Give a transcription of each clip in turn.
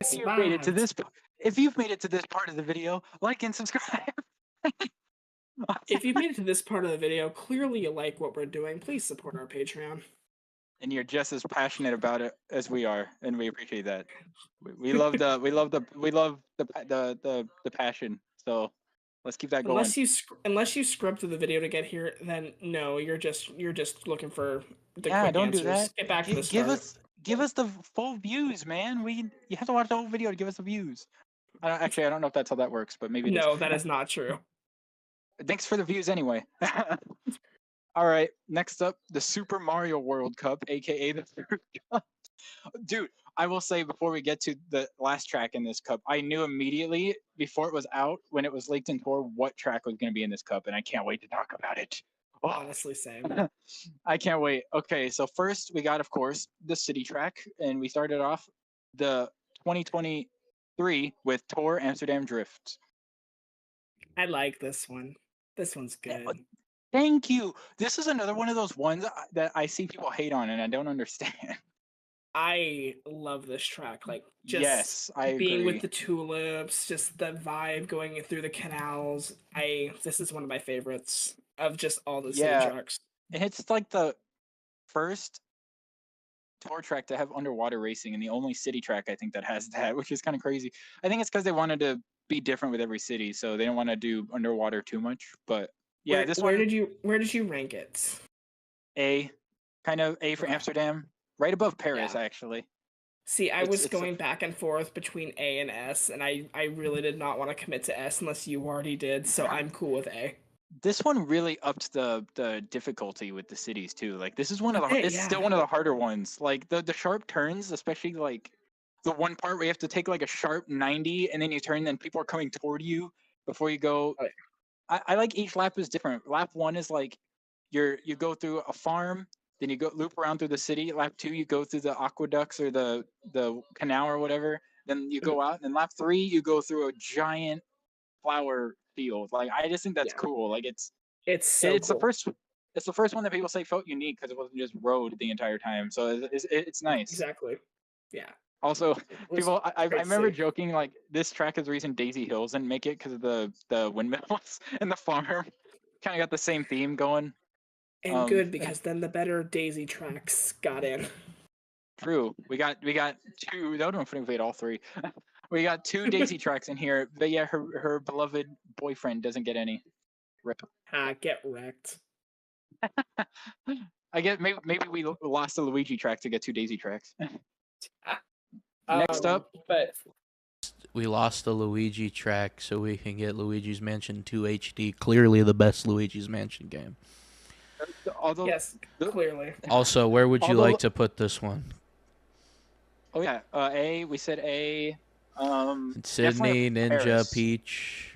If you've made it to this, if you've made it to this part of the video, like and subscribe. If you've made it to this part of the video, clearly you like what we're doing. Please support our Patreon. And you're just as passionate about it as we are, and we appreciate that. We love the passion. So let's keep that going. Unless you scrub through the video to get here, then no, you're just looking for the Yeah, quick don't answers. do that. Get back to the Give start. give us the full views, man. You have to watch the whole video to give us the views. I don't know if that's how that works, but maybe it is. No, that is not true. Thanks for the views anyway. All right, next up, the Super Mario World Cup, aka the Fruit Cup. Dude, I will say before we get to the last track in this cup, I knew immediately before it was out, when it was leaked in tour, what track was going to be in this cup, and I can't wait to talk about it. Oh. Honestly, same. I can't wait. Okay, so first we got, of course, the city track, and we started off the 2023 with Tour Amsterdam Drift. I like this one. This one's good. Yeah, thank you. This is another one of those ones that I see people hate on, and I don't understand. I love this track. Like, just yes, I being agree. with the tulips, just the vibe going through the canals. This is one of my favorites of just all the city tracks. And it's like the first tour track to have underwater racing, and the only city track I think that has that, which is kind of crazy. I think it's because they wanted to be different with every city, so they don't want to do underwater too much. But yeah, where did you rank it? A, kind of A for Amsterdam, right above Paris, actually. See, I was going back and forth between A and S, and I really did not want to commit to S unless you already did, so I'm cool with A. This one really upped the difficulty with the cities too. Like, this is one of the still one of the harder ones. Like the sharp turns, especially like the one part where you have to take like a sharp 90 and then you turn, then people are coming toward you before you go. I like each lap is different. Lap 1 is like you go through a farm, then you go loop around through the city. Lap 2 you go through the aqueducts or the canal or whatever. Then you go out, and lap 3 you go through a giant flower field. Like, I just think that's cool. Like, it's cool. The first one that people say felt unique because it wasn't just road the entire time. So it's nice. Exactly. Yeah. Also, people, I remember joking, like, this track is the reason Daisy Hills didn't make it because of the windmills and the farm. Kind of got the same theme going. And good, because then the better Daisy tracks got in. True. We got two. I don't know if we had all three. We got 2 Daisy tracks in here, but yeah, her beloved boyfriend doesn't get any. Rip. Get wrecked. I guess maybe we lost the Luigi track to get 2 Daisy tracks. Next up, we lost the Luigi track so we can get Luigi's Mansion 2 HD. Clearly the best Luigi's Mansion game. Yes, clearly. Also, where would you like to put this one? Oh yeah, A. We said A. Sydney, Ninja, Paris. Peach,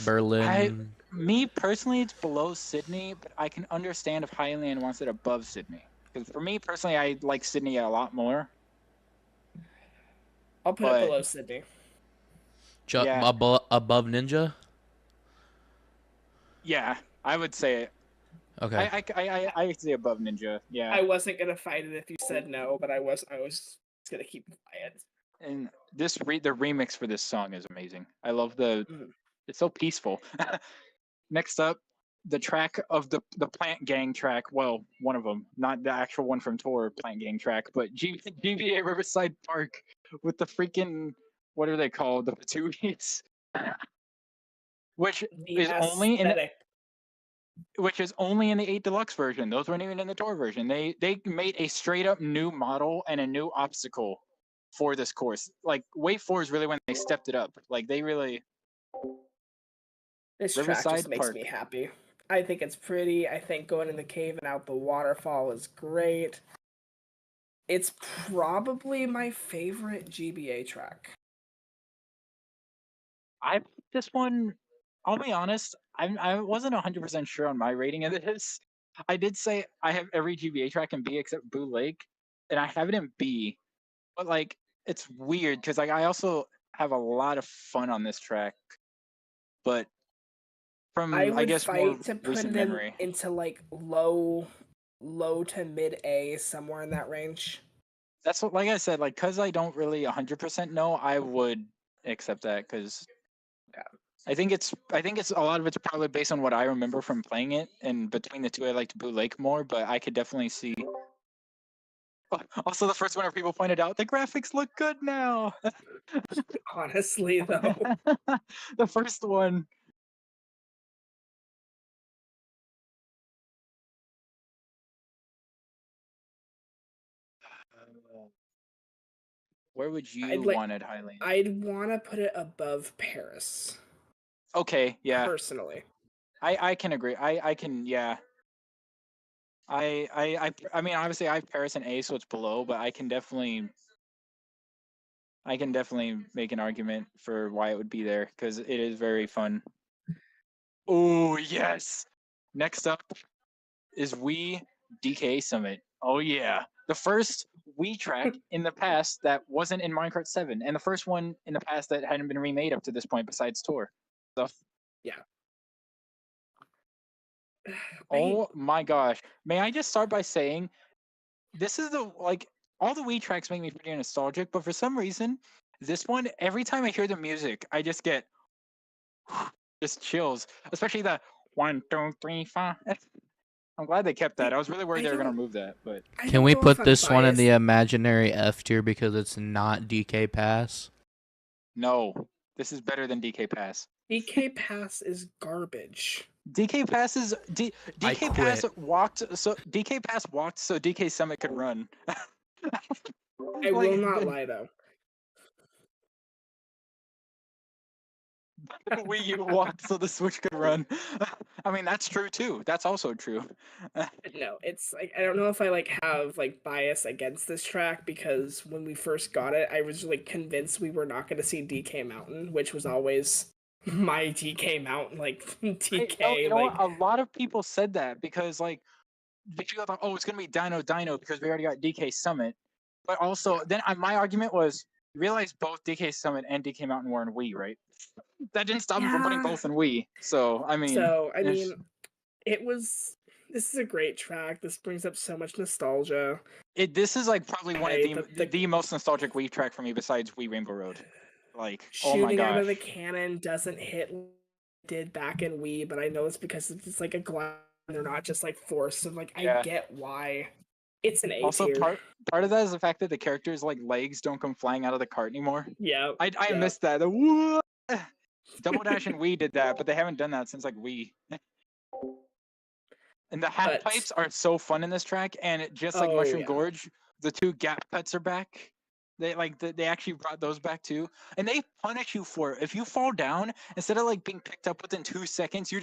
Berlin. Me personally, it's below Sydney, but I can understand if Highland wants it above Sydney. Because for me personally, I like Sydney a lot more. I'll put it below Sydney. Above Ninja? Yeah, I would say it. Okay. I would say above Ninja. Yeah. I wasn't gonna fight it if you said no, but I was gonna keep quiet. And the remix for this song is amazing. I love it's so peaceful. Next up, the track of the Plant Gang track. Well, one of them, not the actual one from Tour Plant Gang track, but GBA Riverside Park with the freaking, what are they called? The Patooties. Which is only in the 8 Deluxe version. Those weren't even in the Tour version. They made a straight up new model and a new obstacle for this course. Like, Wave 4 is really when they stepped it up. Like, they really. This track just makes me happy. I think it's pretty. I think going in the cave and out the waterfall is great. It's probably my favorite GBA track. This one, I'll be honest, I wasn't 100% sure on my rating of this. I did say I have every GBA track in B except Boo Lake, and I have it in B. But, like, it's weird because, like, I also have a lot of fun on this track. But from, I guess, more recent memory. Into like low to mid A, somewhere in that range. That's what, like I said, like because I don't really 100% know, I would accept that because I think it's a lot of it's probably based on what I remember from playing it, and between the two, I liked Blue Lake more. But I could definitely see. Also, the first one where people pointed out the graphics look good now. Honestly, though. The first one. Where would you want it, Highland? I'd want to put it above Paris. Okay, yeah. Personally. I can agree. I can, yeah. I mean, obviously I have Paris and A, so it's below, but I can definitely make an argument for why it would be there because it is very fun. Oh yes. Next up is Wii DK Summit. Oh yeah, the first Wii track in the past that wasn't in Mario Kart 7, and the first one in the past that hadn't been remade up to this point besides Tour. So yeah. Oh my gosh. May I just start by saying this is the like all the Wii tracks make me pretty nostalgic, but for some reason, this one, every time I hear the music, I just get just chills. Especially the 1, 2, 3, 4. I'm glad they kept that. I was really worried they were gonna remove that, but can we put this one in the imaginary F tier because it's not DK Pass? No. This is better than DK Pass. DK Pass is garbage. DK Pass is DK Pass walked so DK Summit could run. I will not lie though. Wii U walked so the Switch could run. I mean, that's true too. That's also true. No, it's like I don't know if I like have like bias against this track because when we first got it, I was like convinced we were not going to see DK Mountain, which was always my DK Mountain, like DK. You know what? A lot of people said that because like you thought, oh, it's gonna be Dino because we already got DK Summit. But also, then my argument was, you realize both DK Summit and DK Mountain were in Wii, right? That didn't stop me from putting both in Wii. So I mean, it was. This is a great track. This brings up so much nostalgia. This is like probably one of the most nostalgic Wii track for me besides Wii Rainbow Road. Like, oh my gosh. Shooting out of the cannon doesn't hit like it did back in Wii, but I know it's because it's like a glide. They're not just like forced. And like I get why. It's an A tier. Also, part of that is the fact that the characters' like legs don't come flying out of the cart anymore. Yeah, I missed that. Double Dash and Wii did that, but they haven't done that since like Wii. And the half pipes are so fun in this track, and just like Mushroom Gorge, the 2 gap cuts are back. They actually brought those back too, and they punish you for it. If you fall down, instead of like being picked up within 2 seconds, you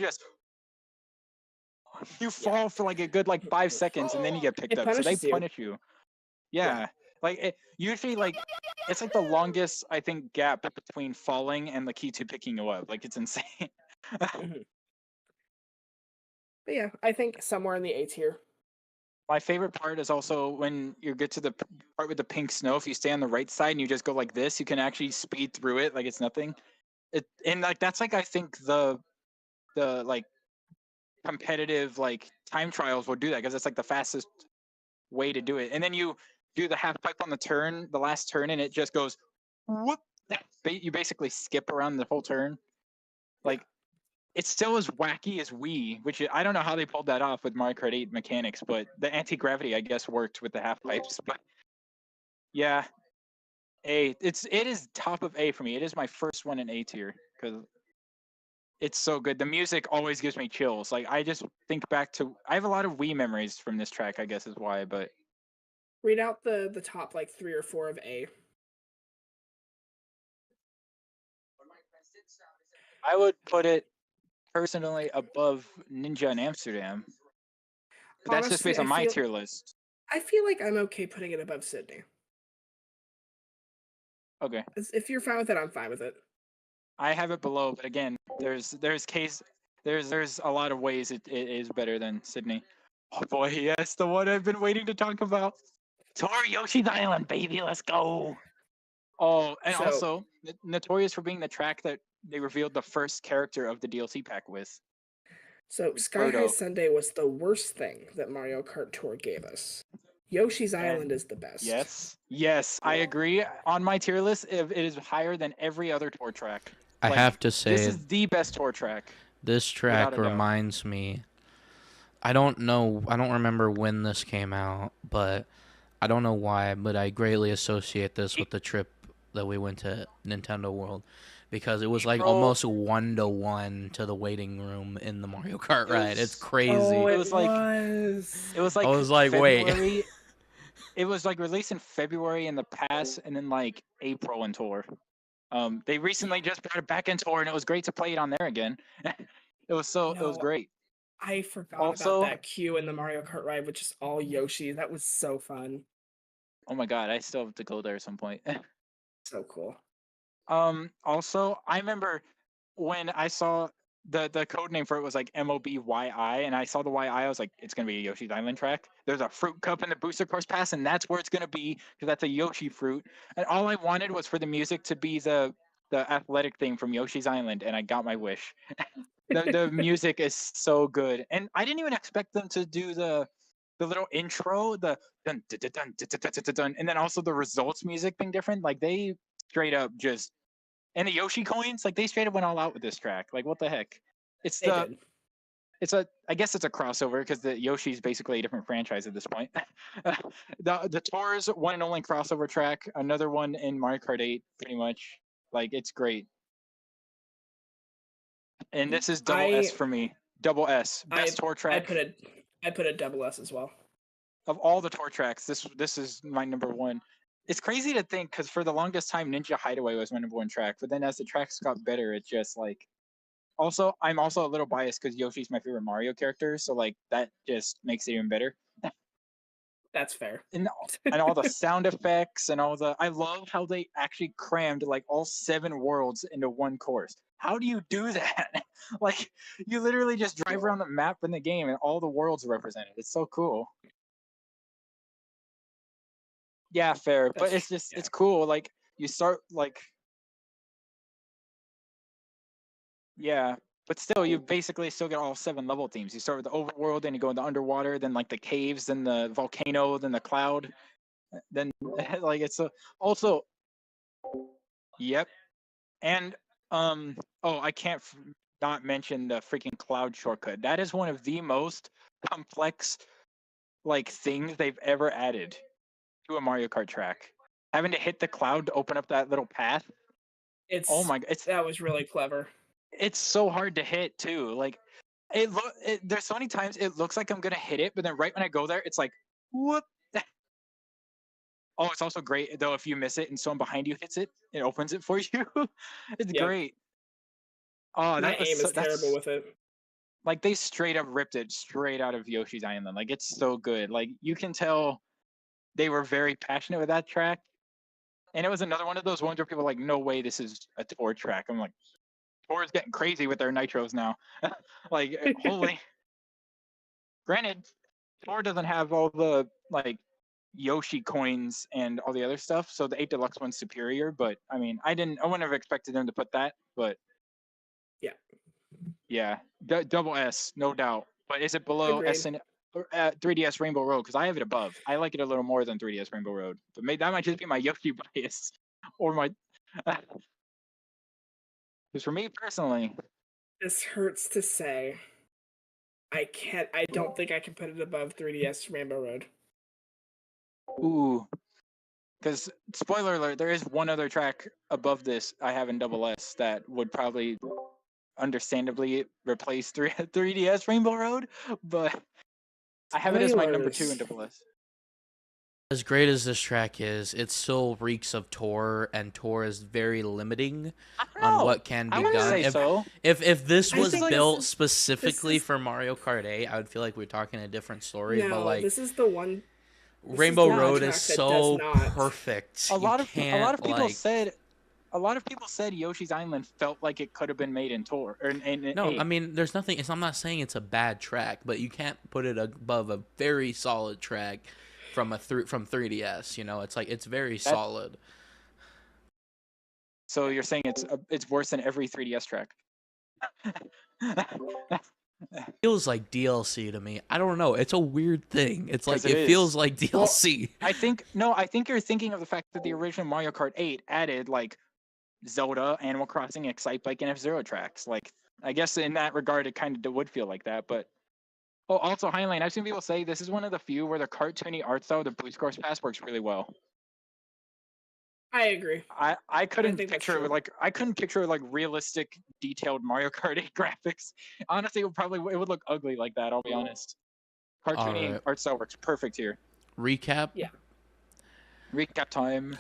fall for like a good like 5 seconds, and then you get picked up. So they punish you. Yeah. Like it usually like it's like the longest I think gap between falling and the key to picking you up. Like it's insane. But yeah, I think somewhere in the A tier. My favorite part is also when you get to the part with the pink snow. If you stay on the right side and you just go like this, you can actually speed through it like it's nothing. And like that's like I think the like competitive like time trials will do that because it's like the fastest way to do it. And then you do the half pipe on the last turn, and it just goes whoop. You basically skip around the whole turn. Like it's still as wacky as Wii, which I don't know how they pulled that off with Mario Kart 8 mechanics, but the anti-gravity I guess worked with the half pipes. But yeah, it is top of A for me. It is my first one in A tier because it's so good. The music always gives me chills. Like I just think back to I have a lot of Wii memories from this track, I guess is why, but read out the top like 3 or 4 of A. I would put it personally above Ninja in Amsterdam. But that's just based on my tier list. I feel like I'm okay putting it above Sydney. Okay. If you're fine with it, I'm fine with it. I have it below, but again, there's a lot of ways it is better than Sydney. Oh boy, yes, the one I've been waiting to talk about. Tour Yoshi's Island, baby, let's go. Oh, and also notorious for being the track that they revealed the first character of the DLC pack with. So Sky High Sunday was the worst thing that Mario Kart Tour gave us. Yoshi's And Island is the best. yes, I agree. On my tier list, it is higher than every other tour track. I Like, have to this say, is the best tour track, this without track a doubt. reminds me. I don't know. I don't remember when this came out, but I don't know why. But I greatly associate this with the trip that we went to Nintendo World, because it was like April. almost 1-to-1 to the waiting room in the Mario Kart ride. It's Oh, crazy. Oh, It it was like was. it was I like was like, wait. February. It was like released in February in the past, and then like April in tour. They recently just brought it back in tour, and it was great to play it on there again. It was No, great. I forgot about Also, that queue in the Mario Kart ride, which is all Yoshi. That was so fun. oh my god, I still have to go there at some point. So cool. Also, I remember when I saw the code name for it was like MOBYI, and I saw the YI, I was like, it's gonna be a Yoshi's Island track. There's a fruit cup in the booster course pass, and that's where it's gonna be, because that's a Yoshi fruit. And all I wanted was for the music to be the athletic thing from Yoshi's Island, and I got my wish. The music is so good, and I didn't even expect them to do the little intro, the dun dun dun dun dun dun dun, dun, dun, and then also the results music being different. Like, they straight up just, and the Yoshi coins, like, they straight up went all out with this track. Like, what the heck? It's They did. I guess it's a crossover, because the Yoshi's basically a different franchise at this point. The Tour's one and only crossover track, another one in Mario Kart 8, pretty much. Like, it's great. And this is double S for me. Double S, best tour track I put a double S as well. of all the tour tracks. This is my number one. It's crazy to think, because for the longest time, Ninja Hideaway was my number one track, but then as the tracks got better, it's just like. Also, I'm also a little biased because Yoshi's my favorite Mario character, so like that just makes it even better. That's fair. And all the sound effects and I love how they actually crammed like all 7 worlds into one course. How do you do that? Like, you literally just drive around the map in the game and all the worlds are represented. It's so cool. Yeah, fair, but it's just it's cool. Like, you start like, yeah, but still, you basically still get all 7 level themes. You start with the overworld, then you go into underwater, then like the caves, then the volcano, then the cloud, then like it's also. Yep. And oh, I can't not mention the freaking cloud shortcut. That is one of the most complex like things they've ever added to a Mario Kart track. Having to hit the cloud to open up that little path. Oh my god, that was really clever. It's so hard to hit too. Like, there's so many times it looks like I'm gonna hit it, but then right when I go there, it's like, whoop. Oh, it's also great though if you miss it and someone behind you hits it, it opens it for you. It's great. Oh, my aim is terrible with it. Like, they straight up ripped it straight out of Yoshi's Island. Like, it's so good. Like, you can tell they were very passionate with that track. And it was another one of those ones where people are like, no way this is a tour track. I'm like, Tour is getting crazy with their nitros now. Like, holy. Granted, Tour doesn't have all the like Yoshi coins and all the other stuff, so the 8 Deluxe one's superior. But I mean, I wouldn't have expected them to put that. But yeah, double S, no doubt. But is it below S and 3DS Rainbow Road? Because I have it above. I like it a little more than 3DS Rainbow Road. But maybe that might just be my Yoshi bias, or my. Because for me personally, this hurts to say. I don't think I can put it above 3DS Rainbow Road. Ooh. Because, spoiler alert, there is one other track above this I have in double S that would probably understandably replace 3DS Rainbow Road, but I have it as my number 2 in double S. As great as this track is, it still reeks of Tour, and Tour is very limiting on what can be done. If this was built specifically for Mario Kart 8, I would feel like we're talking a different story. No, but like, this is the one. Rainbow Road is so perfect. A lot of people said Yoshi's Island felt like it could have been made in Tour. No, 8. I mean, there's nothing. I'm not saying it's a bad track, but you can't put it above a very solid track from 3DS. You know, it's like it's very solid. So you're saying it's worse than every 3DS track? feels like DLC to me. I don't know. It's a weird thing. It's like it feels like DLC. Well, I think you're thinking of the fact that the original Mario Kart 8 added like Zelda, Animal Crossing, Excite Bike, and F-Zero tracks. Like, I guess in that regard, it kind of would feel like that. But also Highline, I've seen people say this is one of the few where the cartoony art style, the Boost Course Pass, works really well. I agree. I couldn't picture like realistic, detailed Mario Kart 8 graphics. Honestly, it would look ugly like that. I'll be honest. Cartoony art style works perfect here. Recap. Yeah. Recap time.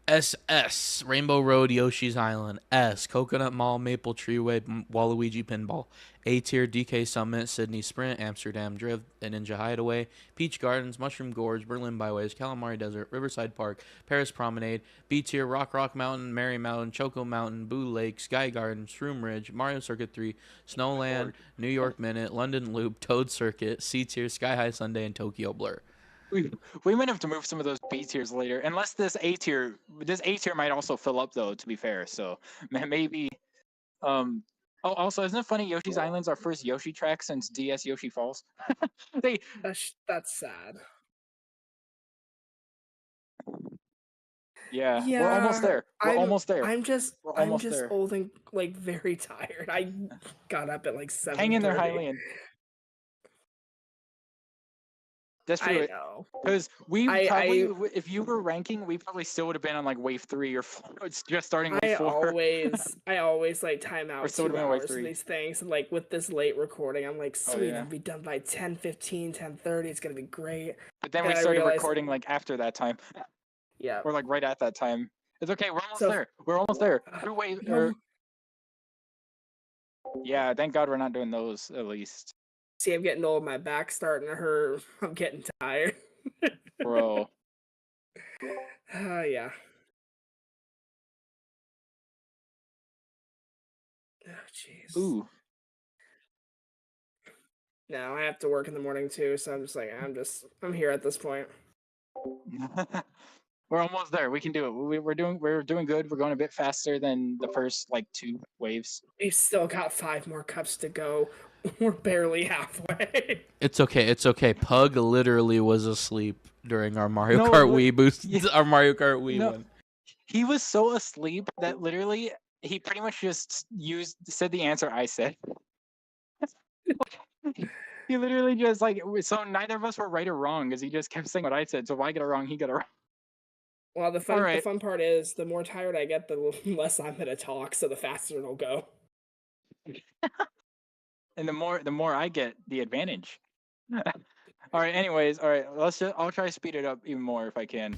SS Rainbow Road, Yoshi's Island. S Coconut Mall, Maple Treeway, Waluigi Pinball. A tier, DK Summit, Sydney Sprint, Amsterdam Drift, and Ninja Hideaway. Peach Gardens, Mushroom Gorge, Berlin Byways, Calamari Desert, Riverside Park, Paris Promenade. B tier, Rock Mountain, Merry Mountain, Choco Mountain, Boo Lake, Sky Garden, Shroom Ridge, Mario Circuit 3, Snowland, New York Minute, London Loop, Toad Circuit. C tier, Sky High Sundae, and Tokyo Blur. We might have to move some of those B tiers later, unless this A tier might also fill up though. To be fair, so maybe. Oh, also, isn't it funny? Yoshi's Island's our first Yoshi track since DS Yoshi Falls. That's sad. Yeah, we're almost there. Almost there. I'm just old and like very tired. I got up at like 7:30. Hang in there, Hylian. That's true. I know. Because if you were ranking, we probably still would have been on like wave 3 or 4. It's just starting wave 4. I always like time out 2 hours for these things. And like with this late recording, I'm like, sweet, I'll be done by 10:15, 10:30. It's going to be great. But then we started recording like after that time. Yeah. Or like right at that time. It's okay. We're almost there. We're almost there. Yeah, thank God we're not doing those at least. See, I'm getting old. My back's starting to hurt. I'm getting tired. Bro. Yeah. Oh, jeez. Ooh. No, I have to work in the morning too, so I'm just like, I'm here at this point. We're almost there. We can do it. We're doing good. We're going a bit faster than the first like 2 waves. We've still got 5 more cups to go. We're barely halfway. It's okay. It's okay. Pug literally was asleep during our Mario Kart Wii boost. Our Mario Kart Wii one. He was so asleep that literally he pretty much just said the answer I said. He literally just like, so neither of us were right or wrong because he just kept saying what I said. So if I get it wrong, he got it wrong. Well, the fun part is the more tired I get, the less I'm gonna talk, so the faster it'll go. And the more I get, the advantage. All right. Anyways, all right. I'll try to speed it up even more if I can.